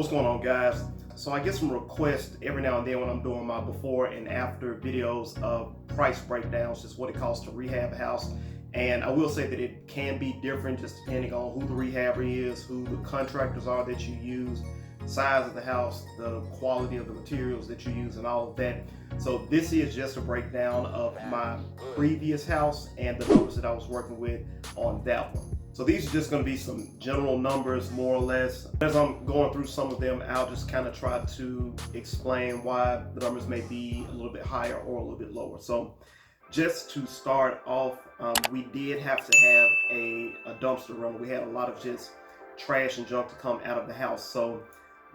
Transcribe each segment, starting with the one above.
What's going on, guys? So I get some requests every now and then when I'm doing my before and after videos of price breakdowns, just what it costs to rehab a house. And I will say that it can be different just depending on who the rehabber is, who the contractors are that you use, size of the house, the quality of the materials that you use, and all of that. So this is just a breakdown of my previous house and the numbers that I was working with on that one. So these are just going to be some general numbers, more or less. As I'm going through some of them, I'll just kind of try to explain why the numbers may be a little bit higher or a little bit lower. So just to start off, we did have to have a dumpster run. We had a lot of just trash and junk to come out of the house. So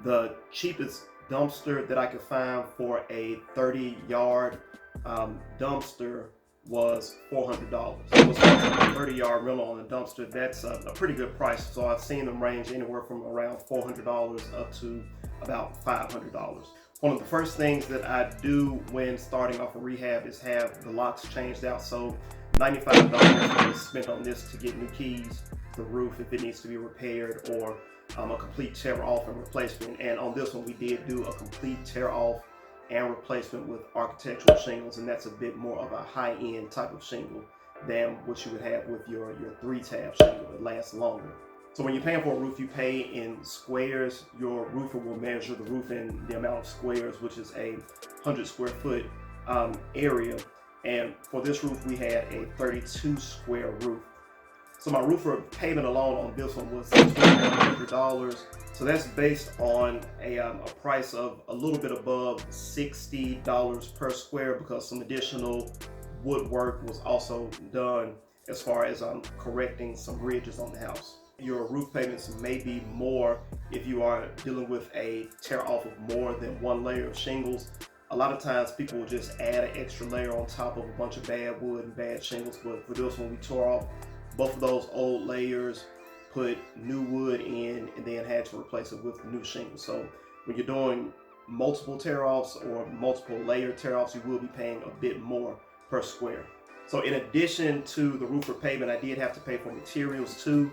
the cheapest dumpster that I could find for a 30-yard dumpster was $400. So it's a 30-yard rental on a dumpster. That's a pretty good price. So I've seen them range anywhere from around $400 up to about $500. One of the first things that I do when starting off a rehab is have the locks changed out. So $95 was spent on this to get new keys, the roof if it needs to be repaired, or a complete tear off and replacement. And on this one we did do a complete tear off and replacement with architectural shingles, and that's a bit more of a high-end type of shingle than what you would have with your 3-tab shingle. It lasts longer. So when you're paying for a roof, you pay in squares. Your roofer will measure the roof in the amount of squares, which is a 100 square foot area. And for this roof, we had a 32 square roof. So my roofer payment alone on this one was $2,100. So that's based on a price of a little bit above $60 per square, because some additional woodwork was also done as far as correcting some ridges on the house. Your roof payments may be more if you are dealing with a tear off of more than one layer of shingles. A lot of times people will just add an extra layer on top of a bunch of bad wood and bad shingles, but for this one we tore off both of those old layers, put new wood in, and then had to replace it with new shingles. So when you're doing multiple tear-offs or multiple layer tear-offs, you will be paying a bit more per square. So in addition to the roofer payment, I did have to pay for materials too,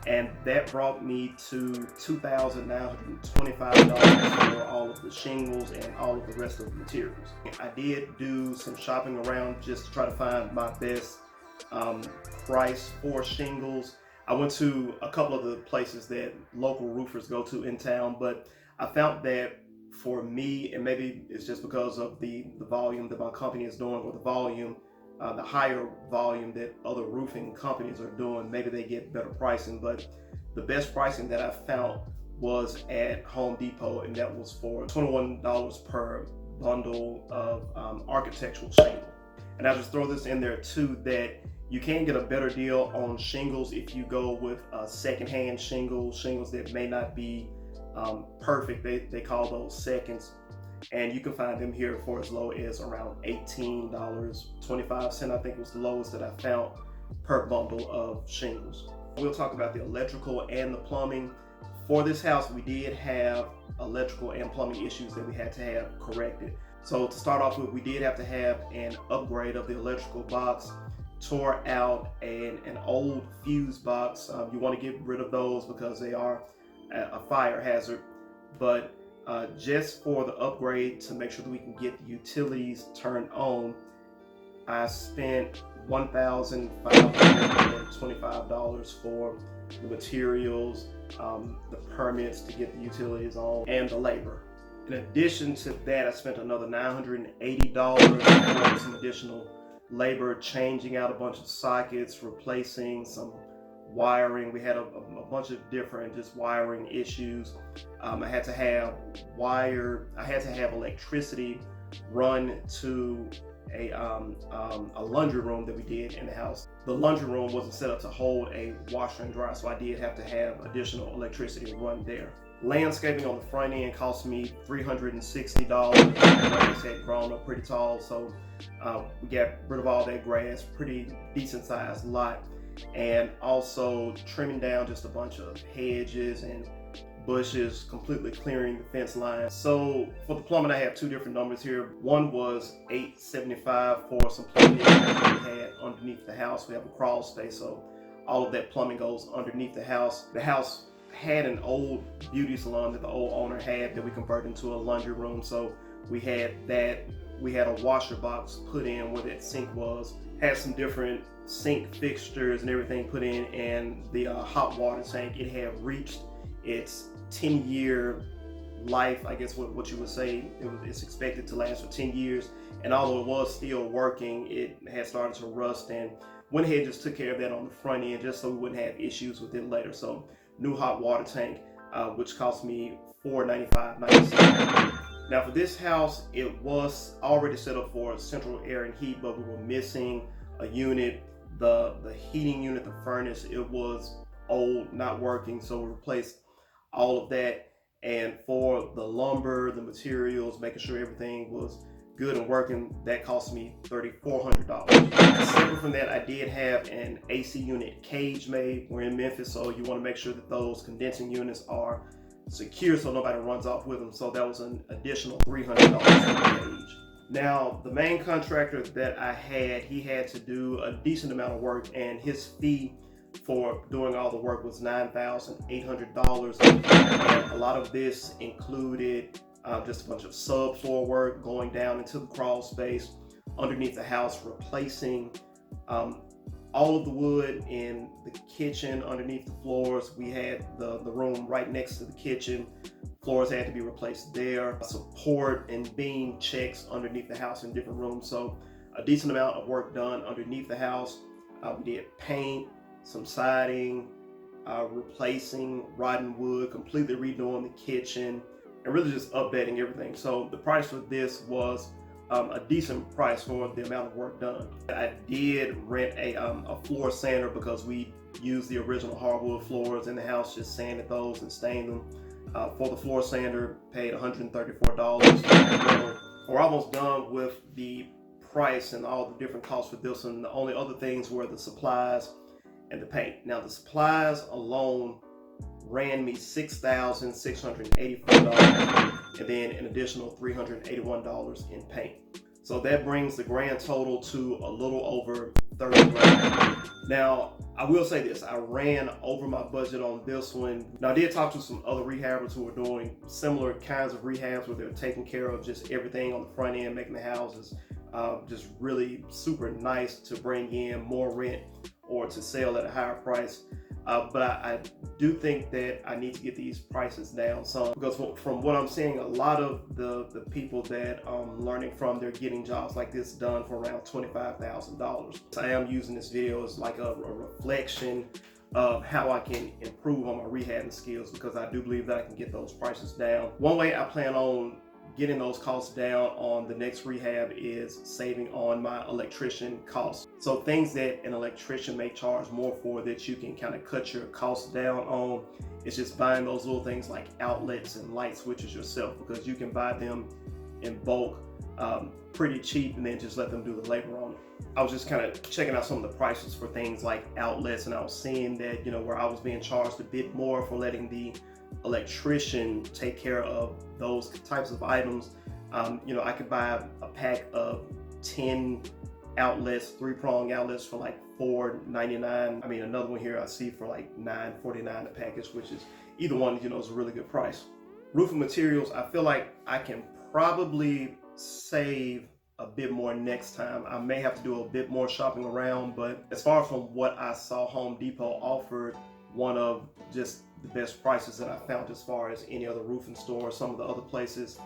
and that brought me to $2,925 for all of the shingles and all of the rest of the materials. I did do some shopping around just to try to find my best price for shingles. I went to a couple of the places that local roofers go to in town, but I found that for me, and maybe it's just because of the volume that my company is doing, or the higher volume that other roofing companies are doing, maybe they get better pricing. But the best pricing that I found was at Home Depot, and that was for $21 per bundle of architectural shingle. And I'll just throw this in there too, that you can get a better deal on shingles if you go with secondhand shingles that may not be perfect. They call those seconds. And you can find them here for as low as around $18.25, I think was the lowest that I found per bundle of shingles. We'll talk about the electrical and the plumbing. For this house, we did have electrical and plumbing issues that we had to have corrected. So to start off with, we did have to have an upgrade of the electrical box. Tore out an old fuse box. You want to get rid of those because they are a fire hazard. But just for the upgrade to make sure that we can get the utilities turned on, I spent $1,525 for the materials, the permits to get the utilities on, and the labor. In addition to that, I spent another $980 for some additional labor, changing out a bunch of sockets, replacing some wiring. We had a bunch of different just wiring issues. I had to have electricity run to a laundry room that we did in the house. The laundry room wasn't set up to hold a washer and dryer, so I did have to have additional electricity run there. Landscaping on the front end cost me $360. The grass had grown up pretty tall, so we got rid of all that grass, pretty decent sized lot, and also trimming down just a bunch of hedges and bushes, completely clearing the fence line. So for the plumbing, I have two different numbers here. One was $875 for some plumbing that we had underneath the house. We have a crawl space, so all of that plumbing goes underneath the house. The house had an old beauty salon that the old owner had that we converted into a laundry room. So we had that. We had a washer box put in where that sink was. Had some different sink fixtures and everything put in, and the hot water tank, it had reached its 10-year life, I guess what you would say. It's expected to last for 10 years, and although it was still working, it had started to rust, and went ahead and just took care of that on the front end just so we wouldn't have issues with it later. So new hot water tank, which cost me $495.97. Now for this house, it was already set up for central air and heat, but we were missing a unit. The heating unit, the furnace, it was old, not working, so we replaced all of that. And for the lumber, the materials, making sure everything was good and working, that cost me $3,400. Separate from that, I did have an AC unit cage made. We're in Memphis, so you want to make sure that those condensing units are secure so nobody runs off with them. So that was an additional $300 for the cage. Now, the main contractor that I had, he had to do a decent amount of work, and his fee for doing all the work was $9,800. And a lot of this included just a bunch of subfloor work, going down into the crawl space underneath the house, replacing all of the wood in the kitchen underneath the floors. We had the room right next to the kitchen. Floors had to be replaced there. Support and beam checks underneath the house in different rooms. So a decent amount of work done underneath the house. We did paint, some siding, replacing rotten wood, completely redoing the kitchen, and really just updating everything. So the price for this was a decent price for the amount of work done. I did rent a floor sander because we used the original hardwood floors in the house, just sanded those and stained them. For the floor sander, paid $134. We're almost done with the price and all the different costs for this one. The only other things were the supplies and the paint. Now the supplies alone ran me $6,684, and then an additional $381 in paint. So that brings the grand total to a little over $30,000. Now, I will say this, I ran over my budget on this one. Now, I did talk to some other rehabbers who are doing similar kinds of rehabs where they're taking care of just everything on the front end, making the houses just really super nice to bring in more rent or to sell at a higher price. But I do think that I need to get these prices down some, because from what I'm seeing, a lot of the people that I'm learning from, they're getting jobs like this done for around $25,000. So I am using this video as like a reflection of how I can improve on my rehabbing skills, because I do believe that I can get those prices down. One way I plan on getting those costs down on the next rehab is saving on my electrician costs. So things that an electrician may charge more for that you can kind of cut your costs down on, it's just buying those little things like outlets and light switches yourself, because you can buy them in bulk pretty cheap and then just let them do the labor on it. I was just kind of checking out some of the prices for things like outlets, and I was seeing that, you know, where I was being charged a bit more for letting the electrician take care of those types of items. You know, I could buy a pack of 10 outlets, 3-prong outlets for like $4.99. I mean, another one here I see for like $9.49 a package, which is, either one, you know, is a really good price. Roofing materials, I feel like I can probably save a bit more next time. I may have to do a bit more shopping around, but as far from what I saw, Home Depot offered one of just the best prices that I found as far as any other roofing store. Some of the other places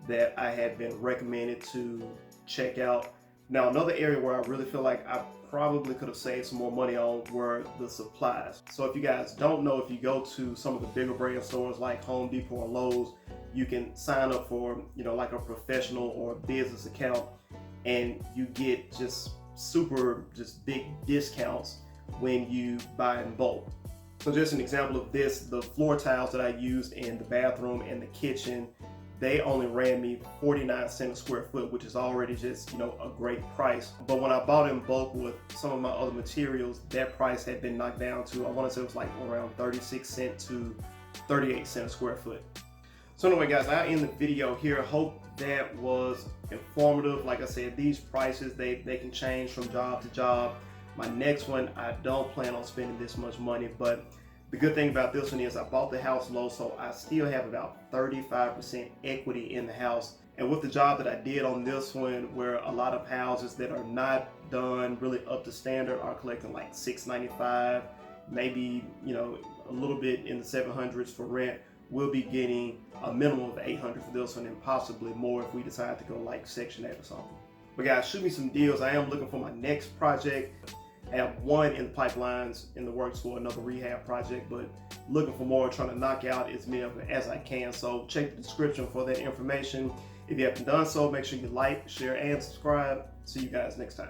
that I had been recommended to check out. Now, another area where I really feel like I probably could have saved some more money on were the supplies. So if you guys don't know, if you go to some of the bigger brand stores like Home Depot or Lowe's, you can sign up for, you know, like a professional or business account, and you get just big discounts when you buy in bulk. So just an example of this, the floor tiles that I used in the bathroom and the kitchen, they only ran me 49 cents a square foot, which is already just, you know, a great price. But when I bought in bulk with some of my other materials, that price had been knocked down to, I want to say it was like around 36 cents to 38 cents a square foot. So anyway, guys, I'll end the video here. Hope that was informative. Like I said, these prices, they can change from job to job. My next one, I don't plan on spending this much money, but The good thing about this one is I bought the house low, so I still have about 35% equity in the house. And with the job that I did on this one, where a lot of houses that are not done really up to standard are collecting like $695, maybe, you know, a little bit in the 700s for rent, we'll be getting a minimum of 800 for this one and possibly more if we decide to go like Section 8 or something. But guys, shoot me some deals. I am looking for my next project. I have one in the pipelines in the works for another rehab project, but looking for more, trying to knock out as many of them as I can. So check the description for that information. If you haven't done so, make sure you like, share, and subscribe. See you guys next time.